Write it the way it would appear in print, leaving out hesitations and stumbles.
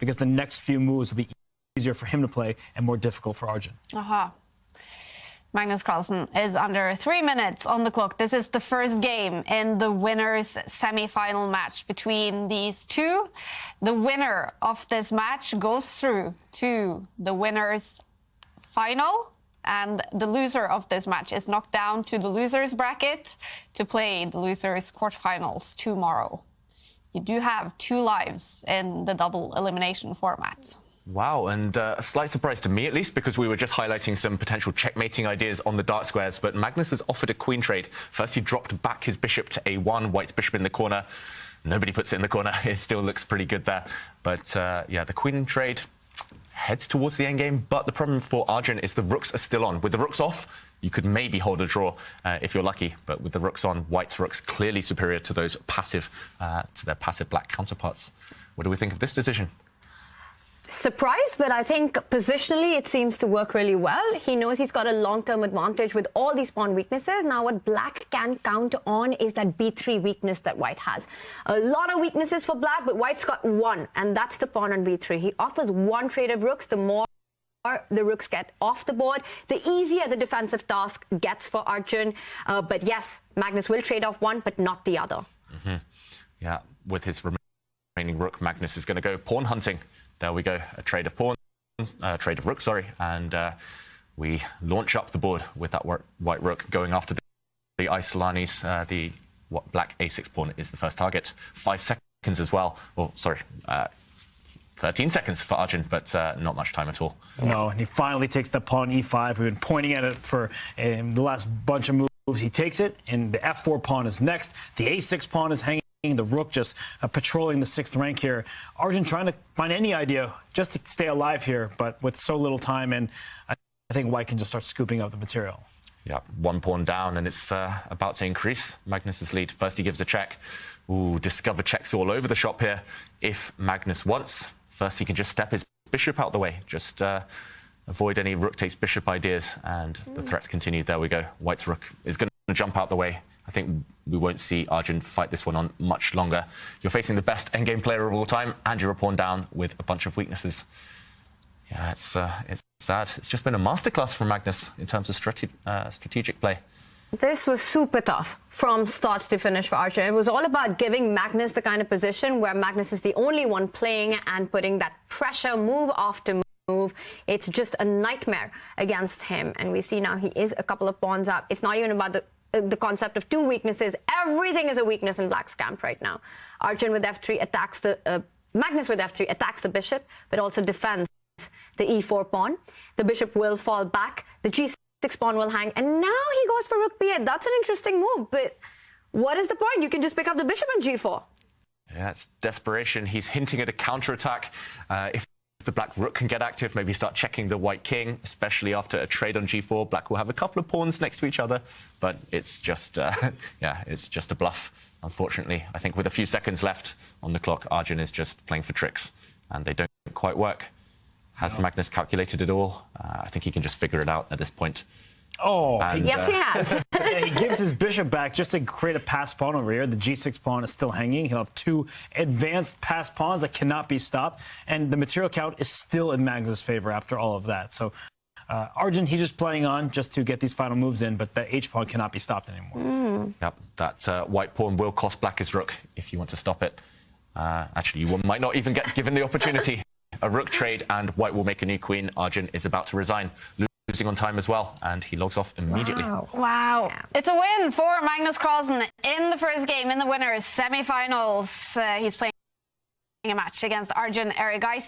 because the next few moves will be easier for him to play and more difficult for Arjun. Magnus Carlsen is under 3 minutes on the clock. This is the first game in the winners' semi-final match between these two. The winner of this match goes through to the winners' final, and the loser of this match is knocked down to the losers' bracket to play the losers' quarterfinals tomorrow. You do have 2 lives in the double elimination format. Wow, and a slight surprise to me, at least, because we were just highlighting some potential checkmating ideas on the dark squares, but Magnus has offered a queen trade. First, he dropped back his bishop to a1, white's bishop in the corner. Nobody puts it in the corner. It still looks pretty good there. But, yeah, the queen trade heads towards the endgame, but the problem for Arjun is the rooks are still on. With the rooks off, you could maybe hold a draw if you're lucky, but with the rooks on, white's rooks clearly superior to those passive, to their passive black counterparts. What do we think of this decision? Surprised, but I think positionally it seems to work really well. He knows he's got a long-term advantage with all these pawn weaknesses. Now what black can counter on is that b3 weakness that white has. A lot of weaknesses for black, but white's got one, and that's the pawn on b3. He offers one trade of rooks. The more the rooks get off the board, the easier the defensive task gets for Arjun. But yes, Magnus will trade off one, but not the other. Yeah, with his remaining rook, Magnus is going to go pawn hunting. There we go, a trade of pawn, trade of rook, sorry, and we launch up the board with that white rook going after the Isolanis. The black a6 pawn is the first target. 5 seconds as well. Oh, sorry, 13 seconds for Arjun, but not much time at all. No, and he finally takes the pawn e5. We've been pointing at it for the last bunch of moves. He takes it, and the f4 pawn is next. The a6 pawn is hanging. The rook just patrolling the 6th rank here. Arjun trying to find any idea just to stay alive here, but with so little time, and I think white can just start scooping up the material. Yeah, 1 pawn down, and it's about to increase Magnus's lead. First, he gives a check. Ooh, discover checks all over the shop here. If Magnus wants, first he can just step his bishop out the way. Just avoid any rook takes bishop ideas, and the threats continue. There we go. White's rook is going to jump out the way. I think we won't see Arjun fight this one on much longer. You're facing the best endgame player of all time, and you're a pawn down with a bunch of weaknesses. Yeah, it's sad. It's just been a masterclass from Magnus in terms of strategic play. This was super tough from start to finish for Arjun. It was all about giving Magnus the kind of position where Magnus is the only one playing and putting that pressure move after move. It's just a nightmare against him. And we see now he is a couple of pawns up. It's not even about the concept of 2 weaknesses. Everything is a weakness in black's camp right now. Arjun with f3 attacks the Magnus with f3 attacks the bishop, but also defends the e4 pawn. The bishop will fall back. The g6 pawn will hang, and now he goes for rook b8. That's an interesting move, but what is the point? You can just pick up the bishop on g4. Yeah, it's desperation. He's hinting at a counterattack. If the black rook can get active, maybe start checking the white king, especially after a trade on g4. Black will have a couple of pawns next to each other, but it's just, yeah, it's just a bluff, unfortunately. I think with a few seconds left on the clock, Arjun is just playing for tricks, and they don't quite work. Has Magnus calculated it all? I think he can just figure it out at this point. Oh, and, yes, he has. yeah, he gives his bishop back just to create a passed pawn over here. The g6 pawn is still hanging. He'll have 2 advanced passed pawns that cannot be stopped, and the material count is still in Magnus' favor after all of that. So Arjun, he's just playing on just to get these final moves in, but the h pawn cannot be stopped anymore. Yep, that white pawn will cost black his rook if you want to stop it. Actually, you might not even get given the opportunity. A rook trade, and white will make a new queen. Arjun is about to resign. Losing on time as well, and he logs off immediately. Wow. It's a win for Magnus Carlsen in the first game in the winners' semi-finals. He's playing a match against Arjun Erigaisi.